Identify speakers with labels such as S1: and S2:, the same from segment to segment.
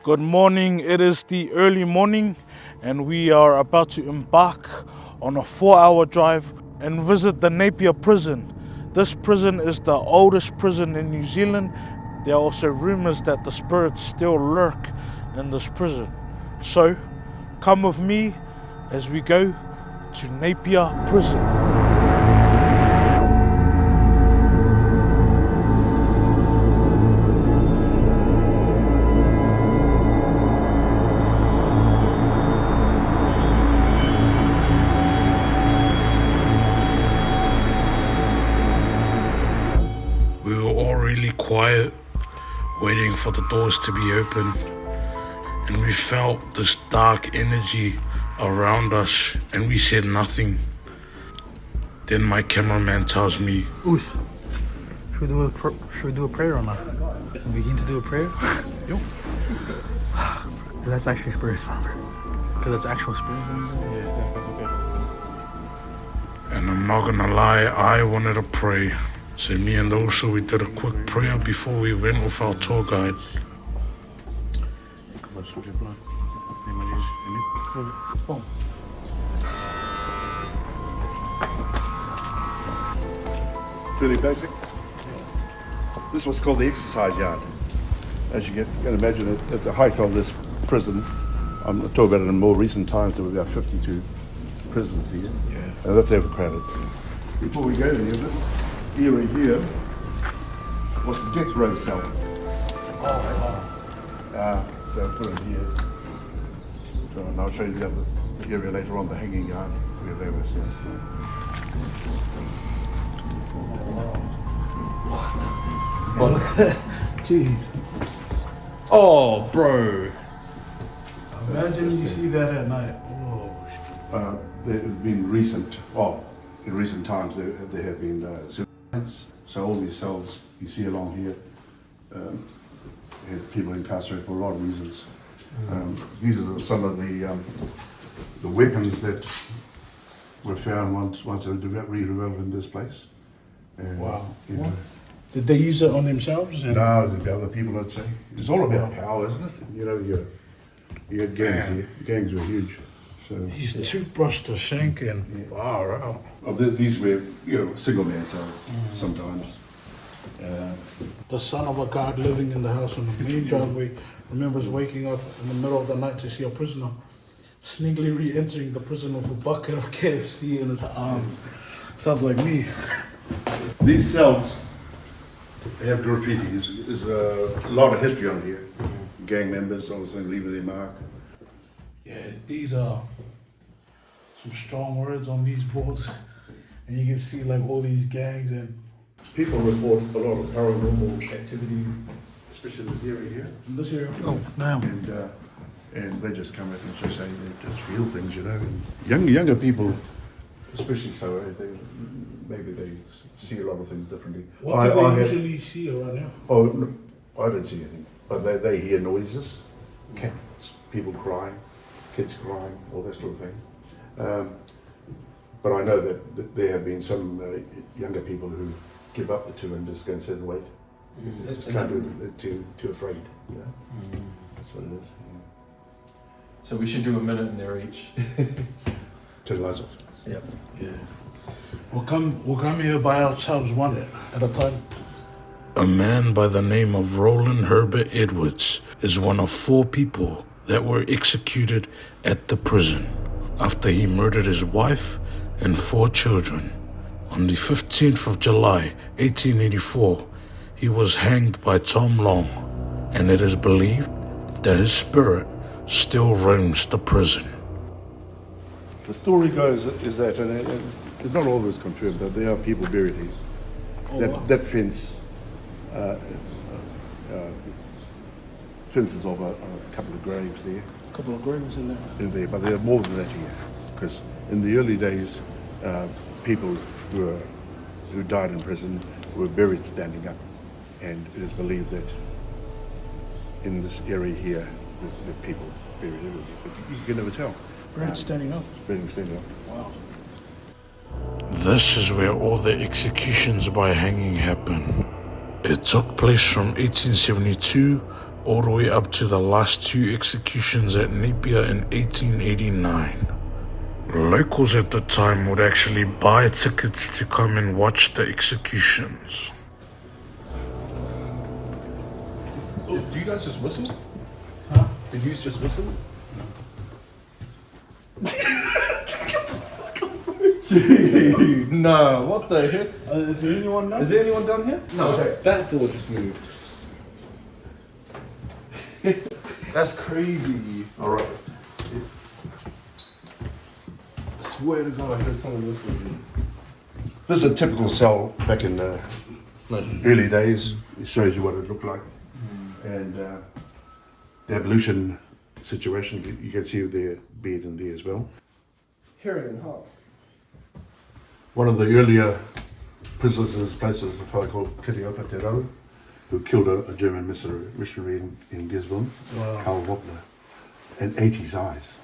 S1: Good morning. It is the early morning and we are about to embark on a 4-hour drive and visit the Napier prison. This prison is the oldest prison in New Zealand. There are also rumors that the spirits still lurk in this prison. So come with me as we go to Napier prison. We were all really quiet, waiting for the doors to be open, and we felt this dark energy around us, and we said nothing. Then my cameraman tells me,
S2: Oos, should we do a prayer or not? We begin to do a prayer? Yo. So that's actually spirits, man. Because that's actual spirits. Yeah, that's okay.
S1: and I'm not gonna lie, I wanted to pray. So me and also we did a quick prayer before we went with our tour guide.
S3: Really basic. This was called the exercise yard. As you can imagine, at the height of this prison, I'm talking about it in more recent times, there were about 52 prisons here. Yeah. And that's overcrowded. Before we go there, this area here was the death row cells. So I put it here. So, and I'll show you the area later on, the hanging yard, where they were still.
S2: Oh, look at that. Gee. Oh, bro. Imagine you see that at night. Oh,
S3: There have been in recent times there have been civilians. So all these cells you see along here have people incarcerated for a lot of reasons. These are some of the weapons that were found once they were re-developed in this place. And,
S2: wow.
S3: You know,
S1: Did they use it on themselves?
S3: no, there'd be other people, I'd say. It's all about power, isn't it? You know, you had gangs here. Gangs were huge. So
S1: His toothbrush to shank and wow.
S3: these were, single man cells sometimes.
S1: The son of a guard living in the house on the main driveway remembers waking up in the middle of the night to see a prisoner sneakily re-entering the prison with a bucket of KFC in his arm. Sounds like me.
S3: These cells have graffiti. There's a lot of history on here. Gang members, obviously leaving their mark.
S1: Yeah, these are some strong words on these boards, and you can see like all these gangs and
S3: People report a lot of paranormal activity, especially in this area here.
S1: in this area.
S2: Oh, damn.
S3: And they just come up and just say they just feel things, And younger people, especially so, maybe they see a lot of things differently.
S1: What do they usually see around here?
S3: Oh, no, I don't see anything, but they hear noises, cats, people crying, kids crying, all that sort of thing. But I know that there have been some younger people who give up the two and just go and sit and wait. Just can't do it, they're too afraid. That's what it is.
S4: So we should do a minute in there each.
S3: Turn the lights off.
S4: Yep.
S1: Yeah. We'll come here by ourselves one at a time. A man by the name of Roland Herbert Edwards is one of 4 people that were executed at the prison after he murdered his wife and 4 children. On the 15th of July, 1884, he was hanged by Tom Long, and it is believed that his spirit still roams the prison.
S3: The story goes is that, and it's not always confirmed, that there are people buried here. That fence, fences of a couple of graves there.
S1: A couple of graves in there.
S3: But there are more than that here, because in the early days, people who died in prison were buried standing up, and it is believed that in this area here, the people buried everywhere, but you can never tell.
S1: Buried standing up.
S3: Buried standing up.
S1: Wow. This is where all the executions by hanging happen. It took place from 1872 all the way up to the last 2 executions at Napier in 1889. Locals at the time would actually buy tickets to come and watch the executions.
S4: Oh, do you guys just whistle?
S2: Huh?
S4: Did you just whistle? Gee, no, what the heck?
S2: Is there anyone now?
S4: Is there anyone down here? No,
S3: Okay.
S4: that door just moved. That's crazy.
S3: Alright.
S4: I swear to God, I heard someone whistling.
S3: This is a typical cell back in the early days. It shows you what it looked like. And the evolution situation, you can see their bed in there as well.
S4: Hearing enhanced.
S3: One of the earlier prisoners in this place was a fellow called Kitiopa Te Rau, who killed a German missionary in Gisborne,
S1: Wow.
S3: Karl Wapner, and ate his eyes.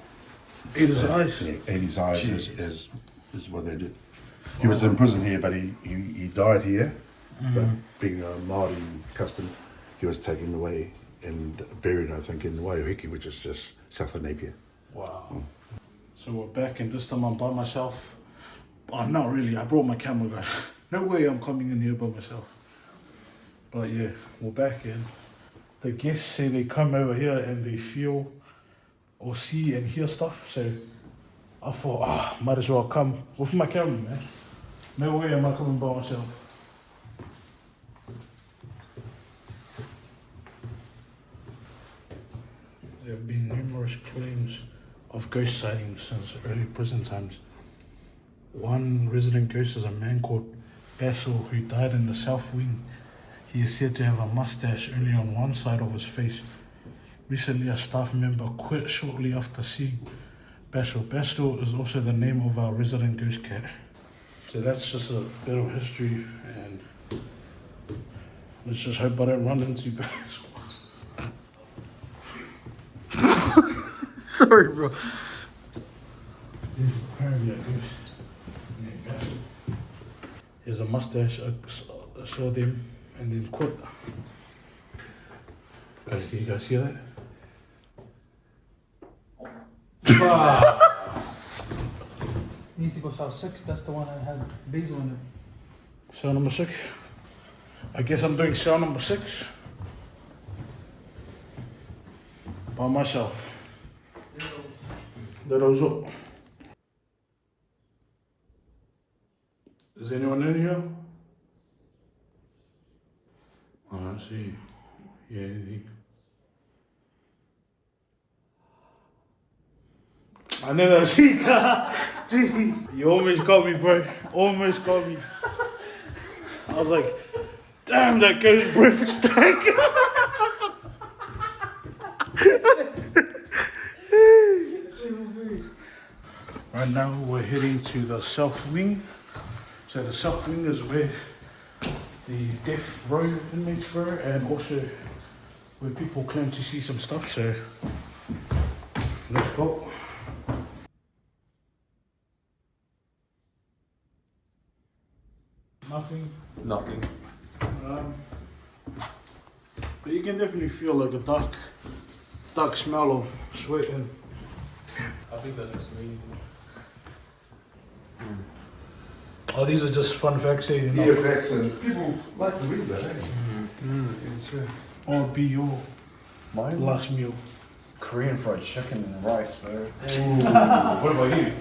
S1: Ate his eyes?
S3: Yeah, ate his eyes
S1: Jeez.
S3: is what they did. He was in prison here, but he died here. But being a Māori custom, he was taken away and buried, I think, in Waiohiki, which is just south of Napier.
S1: Wow. So we're back, and this time I'm by myself. Oh, not really. I brought my camera guy. No way I'm coming in here by myself. But yeah, we're back, and the guests say they come over here and they feel or see and hear stuff. So I thought, might as well come with my camera, man. No way am I coming by myself. There have been numerous claims of ghost sightings since early prison times. One resident ghost is a man called Basil who died in the south wing. He is said to have a mustache only on one side of his face. Recently, a staff member quit shortly after seeing Basil. Basil is also the name of our resident ghost cat. So that's just a bit of history, and let's just hope I don't run into Basil.
S2: Sorry, bro.
S1: There's apparently a ghost named Basil. He has a mustache. I saw them and then quit. You guys hear that?
S2: You need to go south 6. That's the one that had basil in it.
S1: Cell number 6. I guess I'm doing cell number 6 by myself. Little's up. Is anyone in here? Oh, I see. Yeah, I never see. Gee, you almost got me, bro. Almost got me. I was like, damn, that guy's breath is stank. Right now, we're heading to the south wing. So the south wing is where the death row inmates were, and also where people claim to see some stuff. So let's go.
S4: Nothing.
S1: But you can definitely feel like a dark smell of sweat and
S4: I think that's just me.
S1: oh, these are just fun facts here, you know.
S3: Yeah, facts, and people like to read that, eh?
S1: What would be your
S3: Mine?
S1: last meal?
S4: Korean fried chicken and rice, bro. What about you?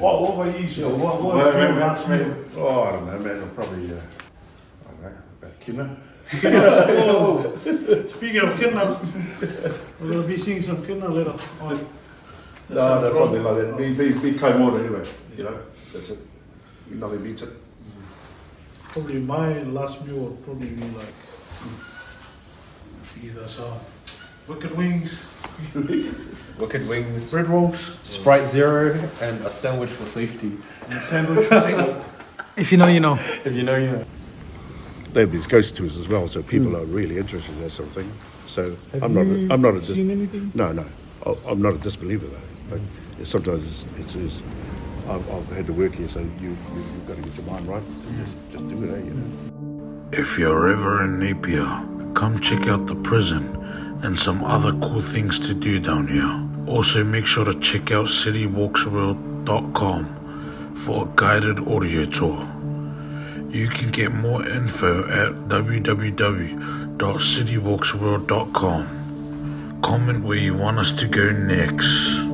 S1: What about you? So what
S3: Well,
S1: would be your
S3: man,
S1: last meal?
S3: oh, I don't know, man. I'll probably, I don't know, about kidney.
S1: Oh, speaking of kidnap, we're going to be seeing some kidnap later on.
S3: No, something like that. Be kaimono anyway, you know, that's it. Nothing beats it.
S1: Probably my last meal would probably be like either some wicked wings,
S4: Wicked wings,
S1: bread rolls,
S4: Sprite Zero, and a sandwich for safety.
S1: and sandwich.
S2: If you know, you know.
S4: If you know, you know.
S3: They have these ghost tours as well, so people are really interested in that sort of thing. So
S1: Have
S3: I'm
S1: you
S3: not a
S1: seen anything?
S3: No. I'm not a disbeliever though. But sometimes it's I've had to work here, so you've got to get your mind right. And just do it, eh? You know.
S1: If you're ever in Napier, come check out the prison and some other cool things to do down here. Also make sure to check out citywalksworld.com for a guided audio tour. You can get more info at www.citywalksworld.com. Comment where you want us to go next.